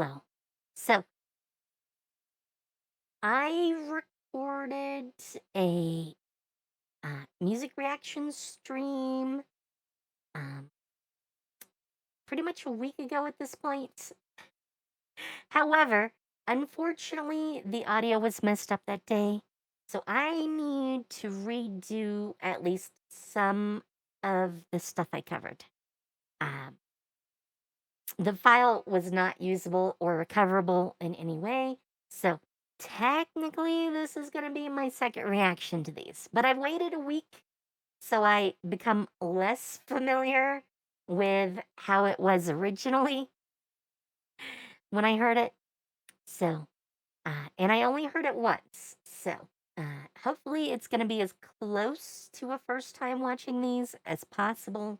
low. So I recorded a music reaction stream um, pretty much a week ago at this point. However, unfortunately, the audio was messed up that day. So I need to redo at least some of the stuff I covered. Um, the file was not usable or recoverable in any way. So technically, this is going to be my second reaction to these. But I've waited a week, so I become less familiar with how it was originally when I heard it. So, and I only heard it once. So, hopefully it's going to be as close to a first time watching these as possible.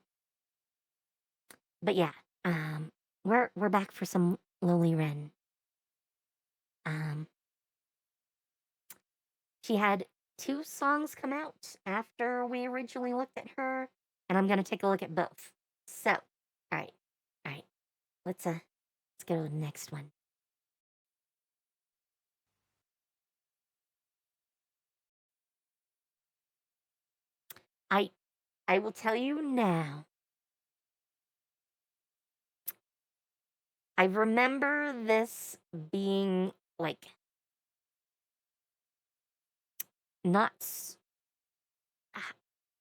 But yeah, um, we're back for some Lolli Wren. Um, she had 2 songs come out after we originally looked at her, and I'm gonna take a look at both. So, all right, let's go to the next one. I I will tell you now. I remember this being like not.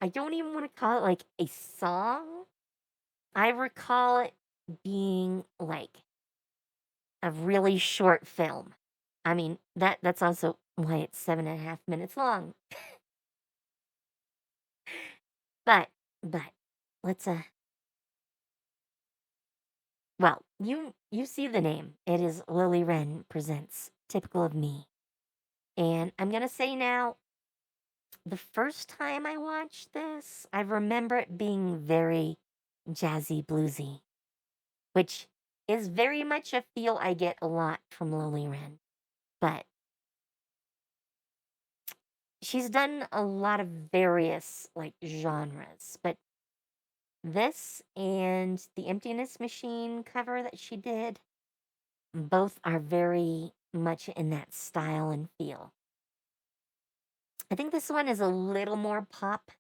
I don't even want to call it like a song. I recall it being like a really short film. I mean, that's also why it's 7.5 minutes long. But but let's well, you see the name. It is Lolli Wren presents Typical of Me. And I'm gonna say now, the first time I watched this, I remember it being very jazzy bluesy, which is very much a feel I get a lot from Lolli Wren. But she's done a lot of various like genres, but this and the Emptiness Machine cover that she did, both are very much in that style and feel. I think this one is a little more pop,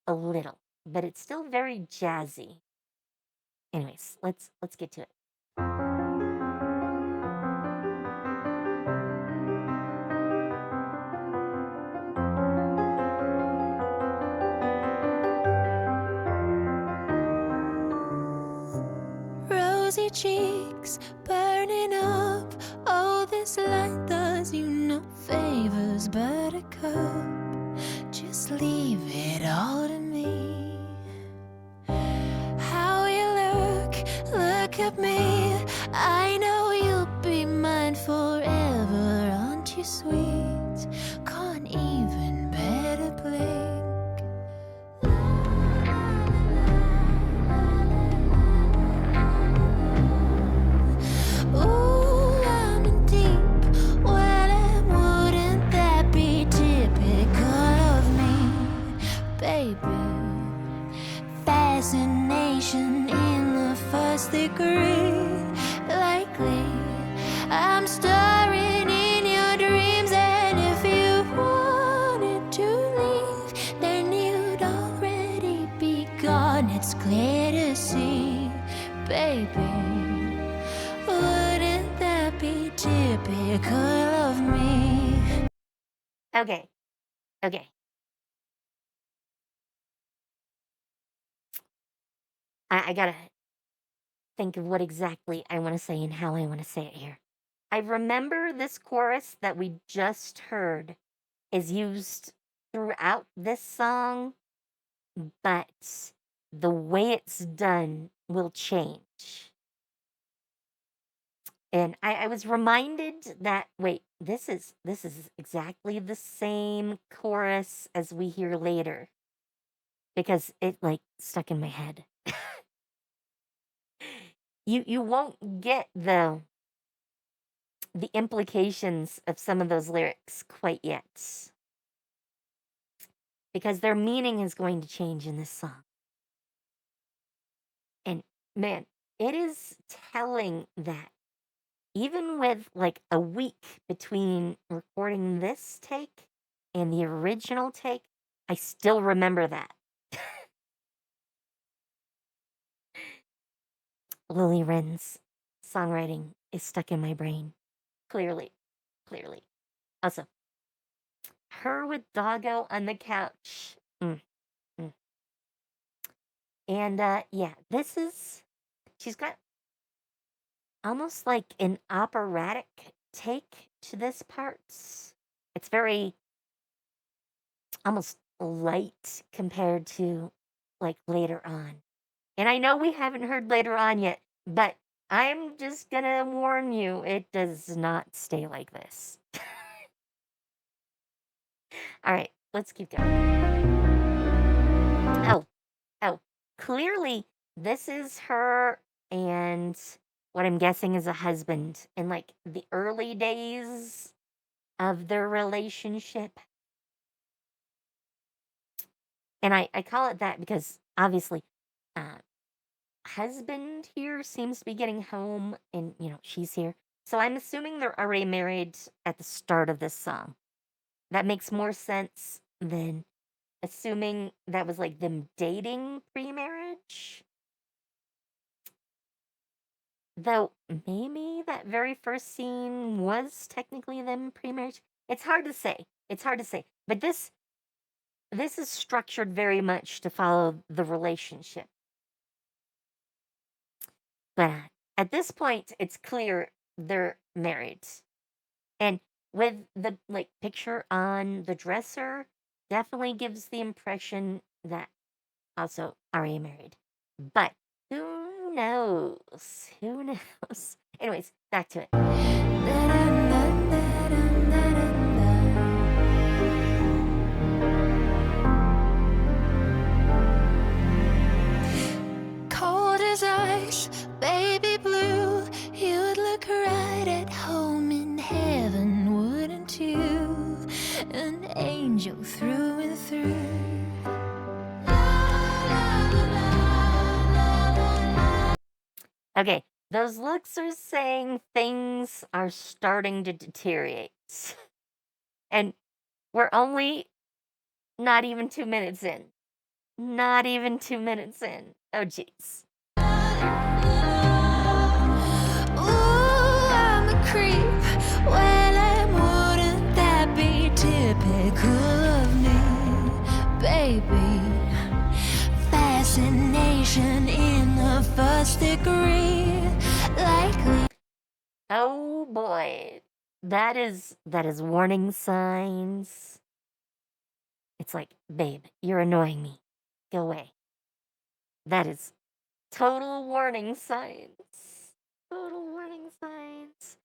a little, but it's still very jazzy. Anyways, let's get to it. Rosy cheeks burning up. Oh, this light does you no favors, buttercup. Just leave it all to me. How you look at me. I know you'll be mine forever, aren't you sweet? Can't even bear to blink. Ooh, I'm in deep well, and wouldn't that be typical of me, baby? Fascination in the first degree. Likely, I'm starring in your dreams, and if you wanted to leave, then you'd already be gone. It's clear to see, baby. Wouldn't that be typical of me? Okay, okay. I gotta think of what exactly I want to say and how I want to say it here. I remember this chorus that we just heard is used throughout this song, but the way it's done will change. And I was reminded that wait, this is exactly the same chorus as we hear later because it like stuck in my head. You won't get the implications of some of those lyrics quite yet because their meaning is going to change in this song. And man, it is telling that even with like a week between recording this take and the original take, I still remember that. Lolli Wren's songwriting is stuck in my brain. Clearly. Clearly. Also, her with Doggo on the couch. Mm. And yeah, she's got almost like an operatic take to this part. It's very almost light compared to like later on. And I know we haven't heard later on yet, but I'm just gonna warn you, it does not stay like this. All right, let's keep going. Oh, oh, clearly this is her and what I'm guessing is a husband in like the early days of their relationship. And I call it that because obviously, uh, husband here seems to be getting home and, she's here. So I'm assuming they're already married at the start of this song. That makes more sense than assuming that was like them dating pre marriage. Though maybe that very first scene was technically them pre marriage. It's hard to say. It's hard to say. But this is structured very much to follow the relationship. But at this point, it's clear they're married. And with the like picture on the dresser, definitely gives the impression that also already married. But who knows? Who knows? Anyways, back to it. Cold as ice, baby blue, you'd look right at home in heaven, wouldn't you? An angel through and through. Okay, those looks are saying things are starting to deteriorate. And we're only not even 2 minutes in. Not even 2 minutes in. Oh, jeez. Ooh, I'm a creep. Well, wouldn't that be typical of me, baby? Fascination in the first degree, likely. Oh boy. That is warning signs. It's like, babe, you're annoying me. Go away. That is total warning signs. Total warning signs.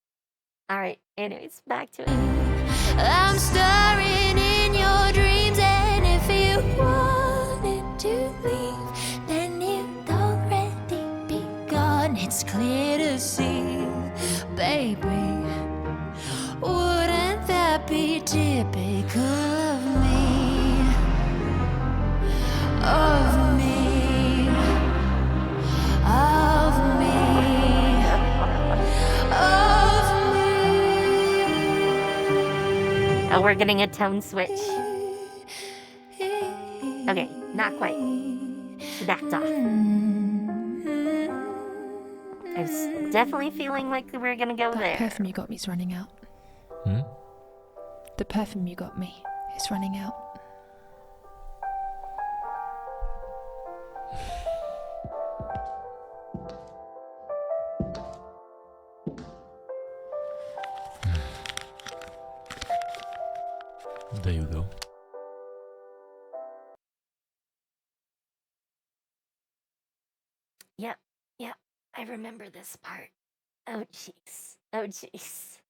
All right, anyways, back to it. I'm stirring in your dreams, and if you wanted to leave, then you'd already be gone. It's clear to see, baby. Wouldn't that be typical of me? Of me. Of me. Of me. Oh, we're getting a tone switch. Okay, not quite. She backed off. I was definitely feeling like we were gonna go That there. perfume you got me is running out. The perfume you got me is running out. There you go. Yep, I remember this part. Oh, jeez. Oh, jeez.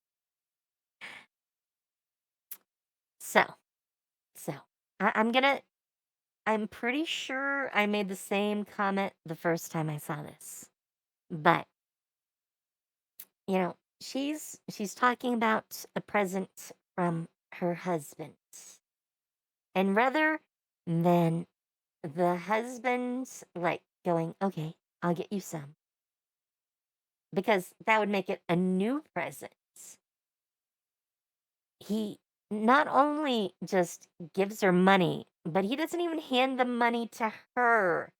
So, I'm pretty sure I made the same comment the first time I saw this. But, she's talking about a present from her husband. And rather than the husband, like, going, okay, I'll get you some, because that would make it a new present. He not only just gives her money, but he doesn't even hand the money to her.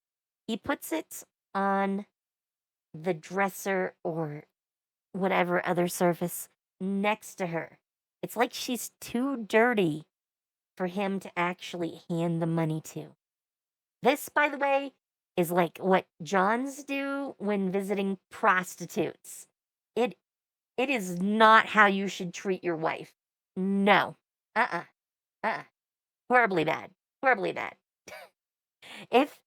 He puts it on the dresser or whatever other surface next to her. It's like she's too dirty for him to actually hand the money to. This, by the way, is like what Johns do when visiting prostitutes. It is not how you should treat your wife. No. Uh-uh. Uh-uh. Horribly bad. Horribly bad. If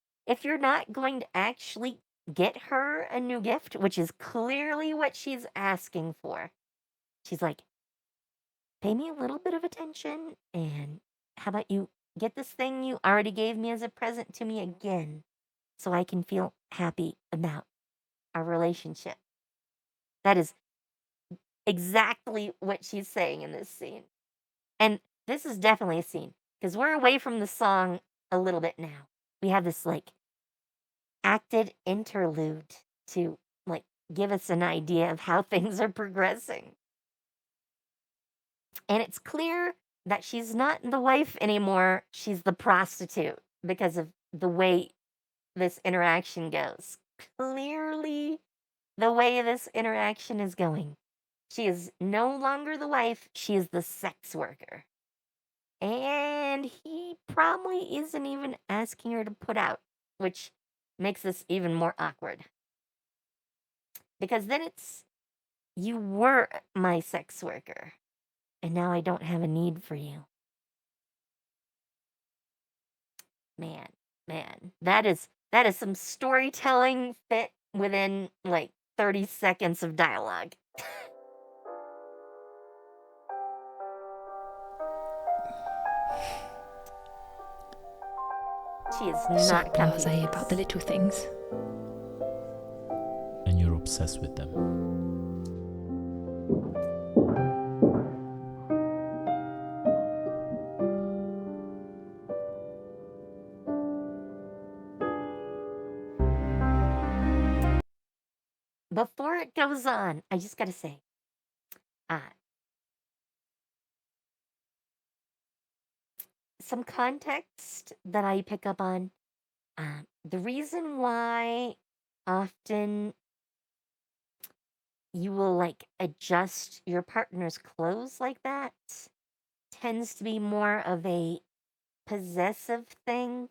you're not going to actually get her a new gift, which is clearly what she's asking for, she's like, pay me a little bit of attention, and how about you get this thing you already gave me as a present to me again so I can feel happy about our relationship. That is exactly what she's saying in this scene. And this is definitely a scene because we're away from the song a little bit now. We have this like acted interlude to like give us an idea of how things are progressing. And it's clear that she's not the wife anymore. She's the prostitute because of the way this interaction goes. Clearly, the way this interaction is going. She is no longer the wife. She is the sex worker. And he probably isn't even asking her to put out, which makes this even more awkward. Because then it's, you were my sex worker, and now I don't have a need for you. Man, that is some storytelling fit within like 30 seconds of dialogue. She is So not comfy. blasé about the little things. And you're obsessed with them. Before it goes on, I just gotta say, some context that I pick up on. The reason why often you will like adjust your partner's clothes like that tends to be more of a possessive thing.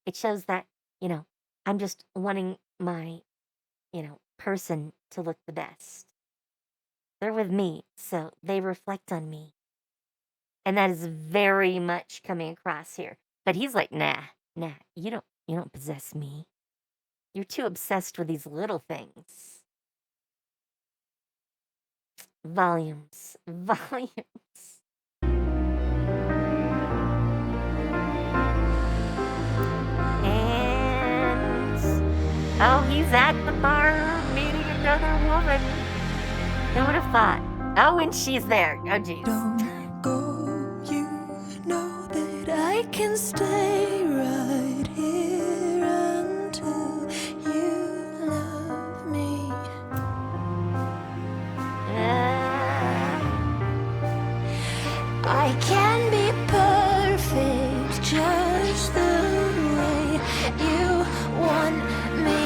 It shows that, I'm just wanting my, person to look the best. They're with me, so they reflect on me. And that is very much coming across here. But he's like, nah, you don't possess me. You're too obsessed with these little things. Volumes. And oh, he's at the bar meeting another woman. Who would have thought? Oh, and she's there. Oh, jeez. Don't go, you know that I can stay right here until you love me. I can be perfect just the way you want me.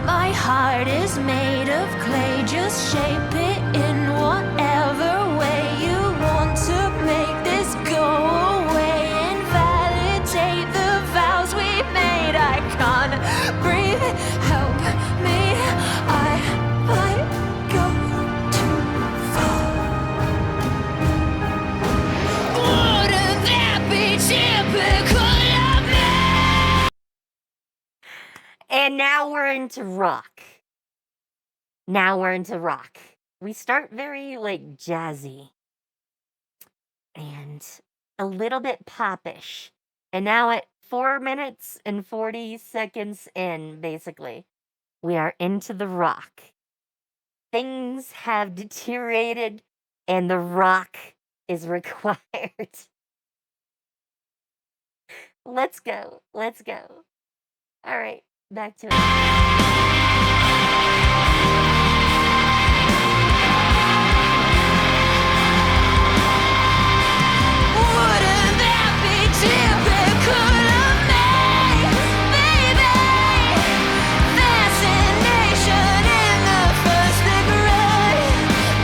My heart is made of clay, just shape it in whatever way you want to make this go away and validate the vows we made. I can't breathe, help me, I might go too far. Wouldn't that be typical of me? And now we're into rock. We start very like jazzy and a little bit popish. And now at 4 minutes and 40 seconds in, basically, we are into the rock. Things have deteriorated and the rock is required. Let's go. All right, back to it. Wouldn't that be typical of me, baby? Fascination in the first degree,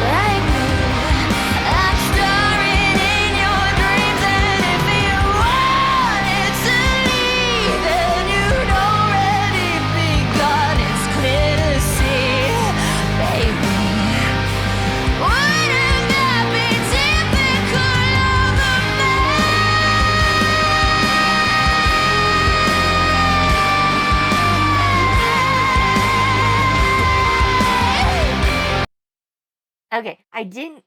like me. I'm starring in your dreams, and if you wanted to leave, then you'd already begun. It's clear to see, baby. Wouldn't that be typical of me? Okay, I didn't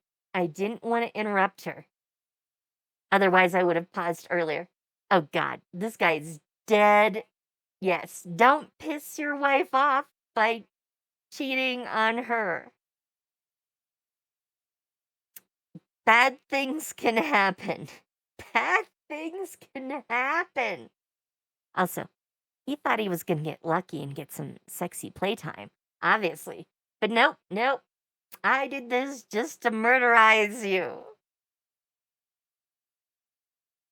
want to interrupt her. Otherwise, I would have paused earlier. Oh God, this guy's dead. Yes, don't piss your wife off by cheating on her. Bad things can happen. Bad things can happen. Also, he thought he was going to get lucky and get some sexy playtime, obviously. But nope, nope. I did this just to murderize you.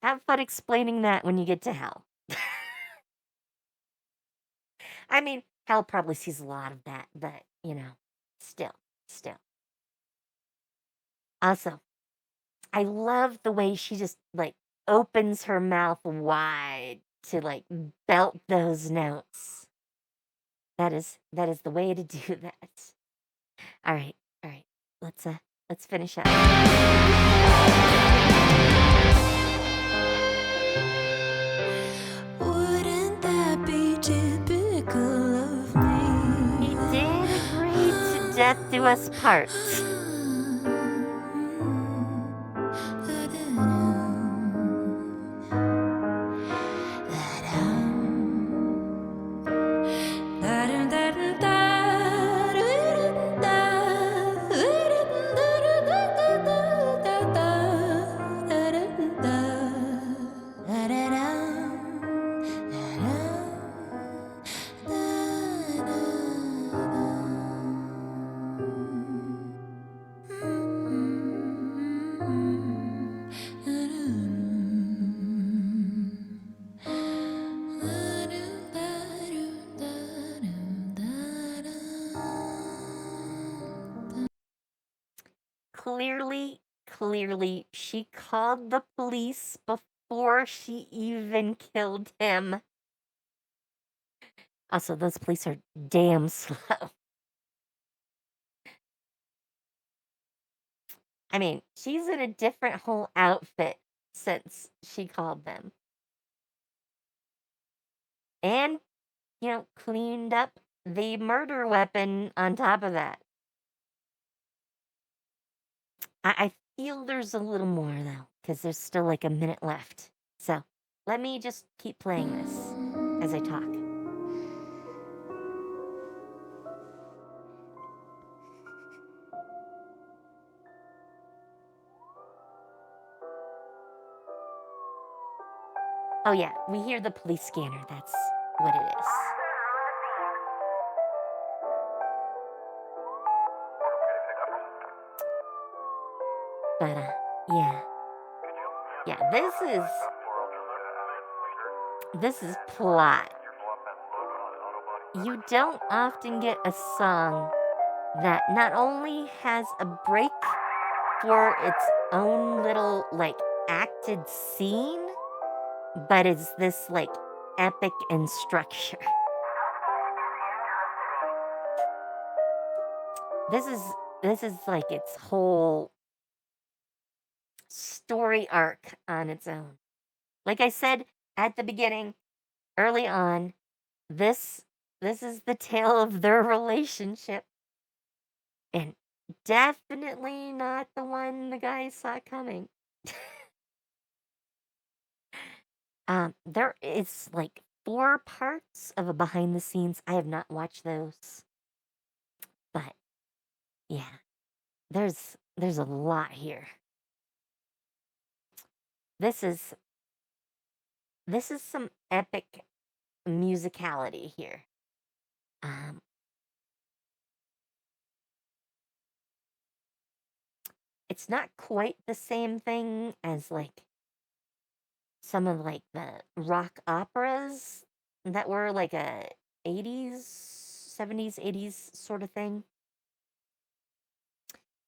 Have fun explaining that when you get to hell. I mean, hell probably sees a lot of that, but, still. Also, I love the way she just, opens her mouth wide to, belt those notes. That is the way to do that. All right. Let's finish up. Wouldn't that be typical of me? He did agree to death do us part. Clearly, she called the police before she even killed him. Also, those police are damn slow. I mean, she's in a different whole outfit since she called them. And, cleaned up the murder weapon on top of that. I feel there's a little more, though, because there's still like a minute left. So, let me just keep playing this as I talk. Oh yeah, we hear the police scanner. That's what it is. But yeah. This is plot. You don't often get a song that not only has a break for its own little acted scene, but it's this epic in structure. This is like its whole story arc on its own. Like I said at the beginning, early on, this is the tale of their relationship. And definitely not the one the guy saw coming. There is 4 parts of a behind the scenes. I have not watched those. But yeah, there's a lot here. This is some epic musicality here. it's not quite the same thing as like some of like the rock operas that were like a 80s, 70s, 80s sort of thing.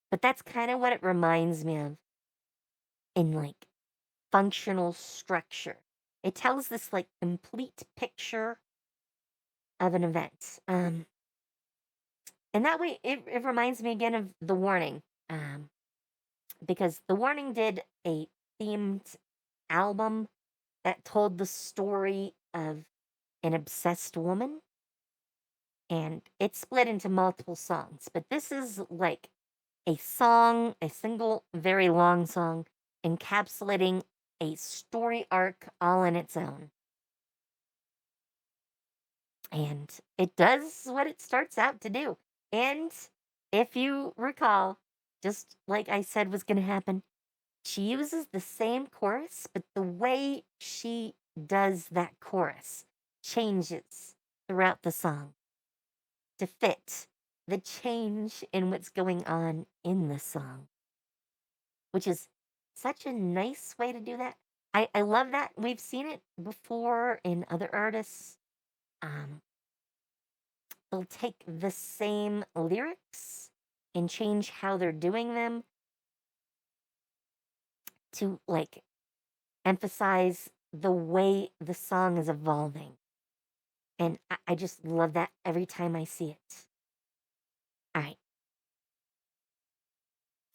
But that's kind of what it reminds me of in like functional structure. It tells this like complete picture of an event. And that way it reminds me again of The Warning. Because The Warning did a themed album that told the story of an obsessed woman, and it's split into multiple songs. But this is like a song, a single, very long song, encapsulating a story arc all in its own. And it does what it starts out to do. And if you recall, just like I said was going to happen, she uses the same chorus, but the way she does that chorus changes throughout the song to fit the change in what's going on in the song, which is such a nice way to do that. I love that. We've seen it before in other artists. They'll take the same lyrics and change how they're doing them to like emphasize the way the song is evolving. And I just love that every time I see it. All right.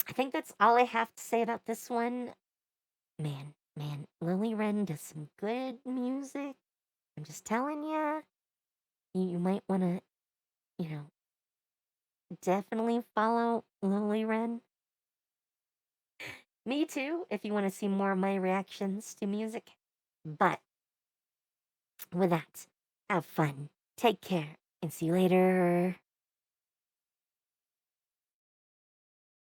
I think that's all I have to say about this one. Man, Lolli Wren does some good music. I'm just telling you, you might want to, you know, definitely follow Lolli Wren. Me too, if you want to see more of my reactions to music. But with that, have fun, take care, and see you later.